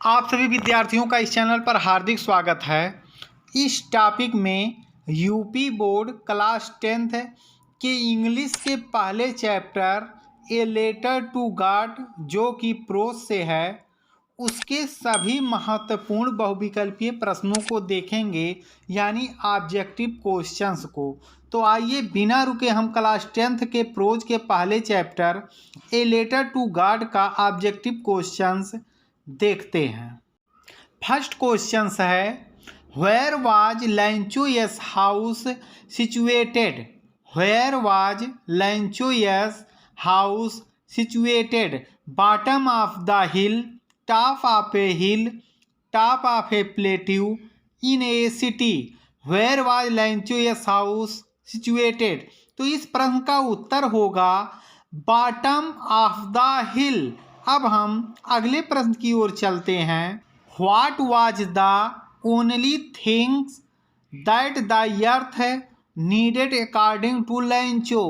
आप सभी विद्यार्थियों का इस चैनल पर हार्दिक स्वागत है। इस टॉपिक में यूपी बोर्ड क्लास 10th के इंग्लिश के पहले chapter A letter to God जो कि प्रोज से है, उसके सभी महत्वपूर्ण बहुविकल्पीय प्रश्नों को देखेंगे, यानी ऑब्जेक्टिव क्वेश्चंस को। तो आइए बिना रुके हम क्लास 10th के प्रोज के पहले chapter A letter to God का ऑब्जेक्टिव क्वेश्चंस देखते हैं। फर्स्ट क्वेश्चन है, where was Lencho's house situated? Where was Lencho's house situated? Bottom of the hill, top of a hill, top of a plateau, in a city. Where was Lencho's house situated? तो इस प्रश्न का उत्तर होगा bottom of the हिल। अब हम अगले प्रश्न की ओर चलते हैं। What was the only things that the earth needed according to Lencho?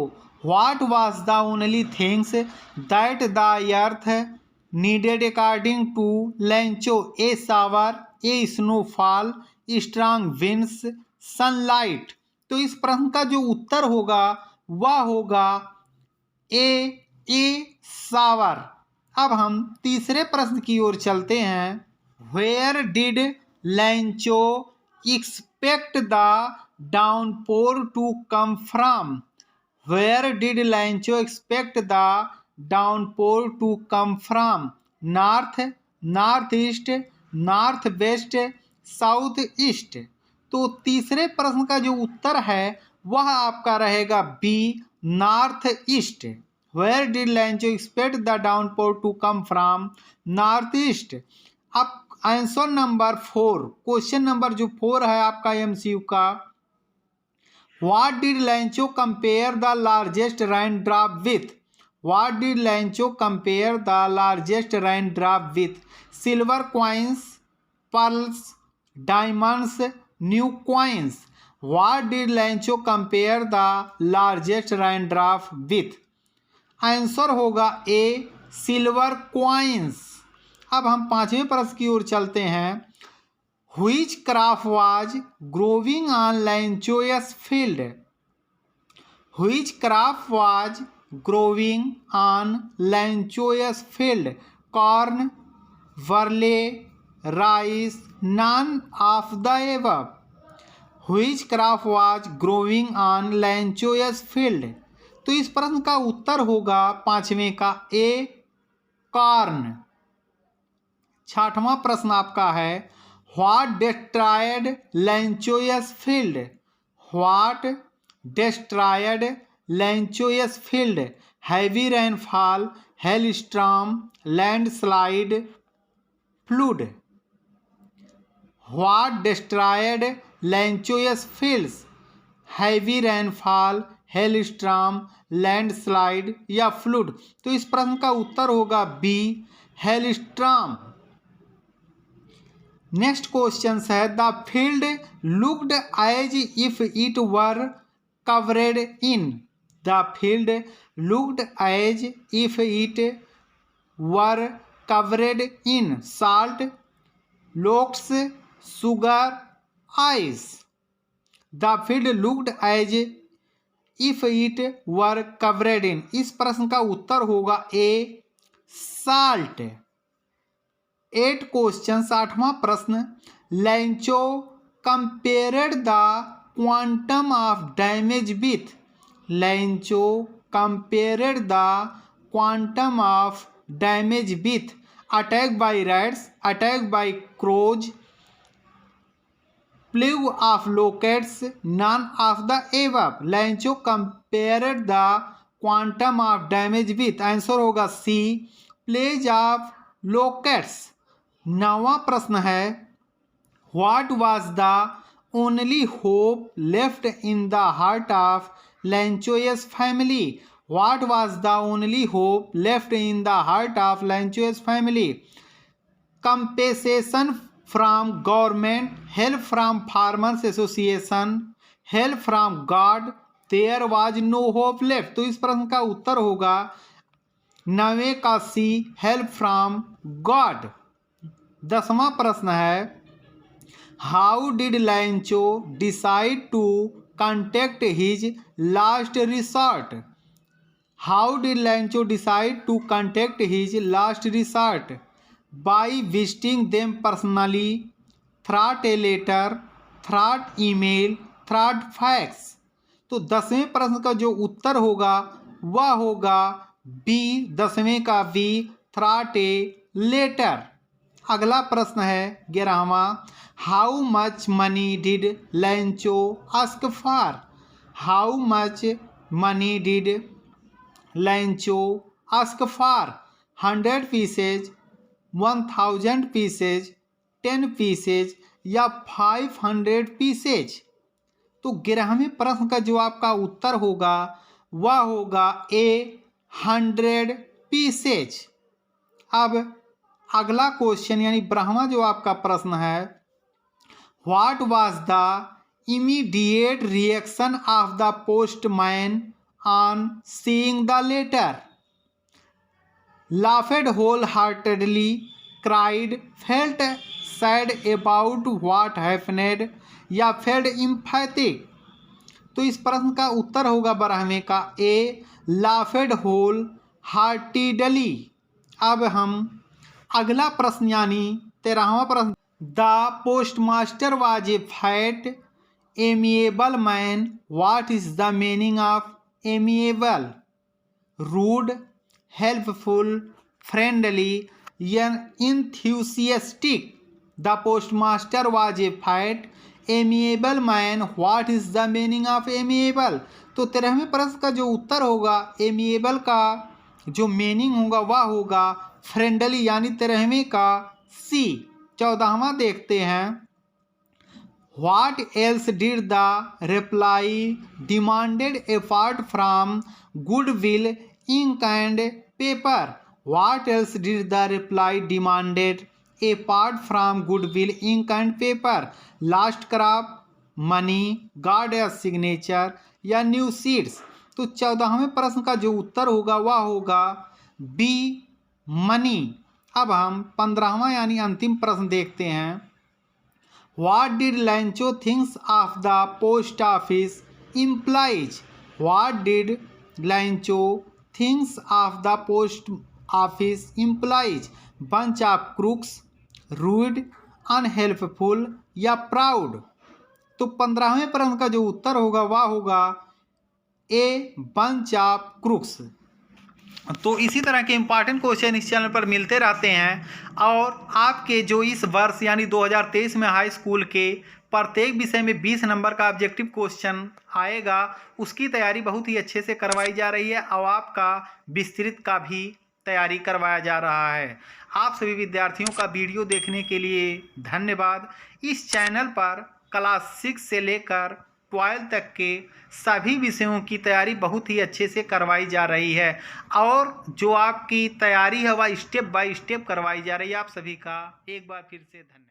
What was the only things that the earth needed according to Lencho? A shower, a snowfall, strong winds, sunlight. तो इस प्रश्न का जो उत्तर होगा वह होगा ए shower. अब हम तीसरे प्रश्न की ओर चलते हैं। Where did Lencho expect the downpour to come from? Where did Lencho expect the downpour to come from? North, north east, north west, south east. तो तीसरे प्रश्न का जो उत्तर है वह आपका रहेगा B, north east. Where did Lancho expect the downpour to come from? North East। अब आंसर नंबर 4, क्वेश्चन नंबर जो 4 है आपका एमसीयू का, What did Lancho compare the largest raindrop with? What did Lancho compare the largest raindrop with? Silver coins, pearls, diamonds, new coins। What did Lancho compare the largest raindrop with? Answer होगा ए, silver coins. अब हम पांचवें प्रश्न की ओर चलते हैं। Which crop was growing on Lencho's field? Which crop was growing on Lencho's field? Corn, barley, rice, none of the above. Which crop was growing on Lencho's field? तो इस प्रश्न का उत्तर होगा पांचवें का ए, कॉर्न। छठवां प्रश्न आपका है, what destroyed Lencho's field? What destroyed Lencho's field? Heavy rainfall, hailstorm, landslide, flood. What destroyed Lencho's fields? Heavy rainfall, hailstorm, landslide या फ्लूड। तो इस प्रश्न का उत्तर होगा बी, हेलस्टॉर्म। नेक्स्ट क्वेश्चन है, the field looked as if it were covered in? The field looked as if it were covered in salt, locks, sugar, ice. The field looked as if it were covered in. इस प्रश्न का उत्तर होगा ए, salt. 8 question, 8वां प्रश्न, Lencho compared the quantum of damage with? Lencho compared the quantum of damage with? Attack by rats, attack by crows, plague of locusts, none of the above. Lencho compared the quantum of damage with? Answer होगा C, plague of locusts. 9वां प्रश्न है, what was the only hope left in the heart of Lencho's family? What was the only hope left in the heart of Lencho's family? Compensation from government, help from farmers association, help from God, there was no hope left. तो इस प्रश्न का उत्तर होगा 9वें का C, help from God. 10वां प्रश्न है, how did Lencho decide to contact his last resort? How did Lencho decide to contact his last resort? By visiting them personally, through a letter, through email, through fax. तो 10वें प्रश्न का जो उत्तर होगा वह होगा बी, 10वें का बी, थ्रॉट ए लेटर। अगला प्रश्न है 11वां, how much money did Lencho ask for? How much money did Lencho ask for? 100 pieces, 1000 pieces, 10 pieces या 500 पीसेज? तो 11वें प्रश्न का जो आपका उत्तर होगा वह होगा ए, 100 पीसेज। अब अगला क्वेश्चन यानी 12वां जो आपका प्रश्न है, what was the immediate reaction of the postman on seeing the letter? Laughed wholeheartedly, cried, felt sad about what happened या फेल्ट एम्पैथिक? तो इस प्रश्न का उत्तर होगा 12वें का ए, लाफ्ड होल हार्टेडली। अब हम अगला प्रश्न यानी 13वां प्रश्न, the postmaster was a fat amiable man, what is the meaning of amiable? Rude, helpful, friendly या enthusiastic? The postmaster was a fat amiable man, what is the meaning of amiable? तो 13वें प्रश्न का जो उत्तर होगा एमिएबल का जो meaning होगा वह होगा फ्रेंडली यानी 13वें का सी। 14वां देखते हैं, what else did the reply demanded apart from goodwill, ink and paper? What else did the reply demanded apart from goodwill, ink and paper? Last crop, money, god a signature या new seeds? तो 14वें प्रश्न का जो उत्तर होगा वह होगा B, money. अब हम 15वां यानी अंतिम प्रश्न देखते हैं, what did Lencho thinks of the post office employees? What did Lencho thinks of the post office employees? Bunch of crooks, rude, unhelpful या प्राउड? तो 15वें प्रश्न का जो उत्तर होगा वह होगा ए, बंच ऑफ क्रूक्स। तो इसी तरह के इंपॉर्टेंट क्वेश्चन इस चैनल पर मिलते रहते हैं और आपके जो इस वर्ष यानी 2023 में हाई स्कूल के प्रत्येक विषय में 20 नंबर का ऑब्जेक्टिव क्वेश्चन आएगा, उसकी तैयारी बहुत ही अच्छे से करवाई जा रही है और आपका विस्तृत का भी तैयारी करवाया जा रहा है। आप सभी विद्यार्थियों का वीडियो देखने के लिए धन्यवाद। इस चैनल पर क्लास 6 से लेकर 12 तक के सभी विषयों की तैयारी बहुत ही अच्छे से करवाई जा रही है और जो आपकी तैयारी है वह स्टेप बाय स्टेप करवाई जा रही है। आप सभी का एक बार फिर से धन्यवाद।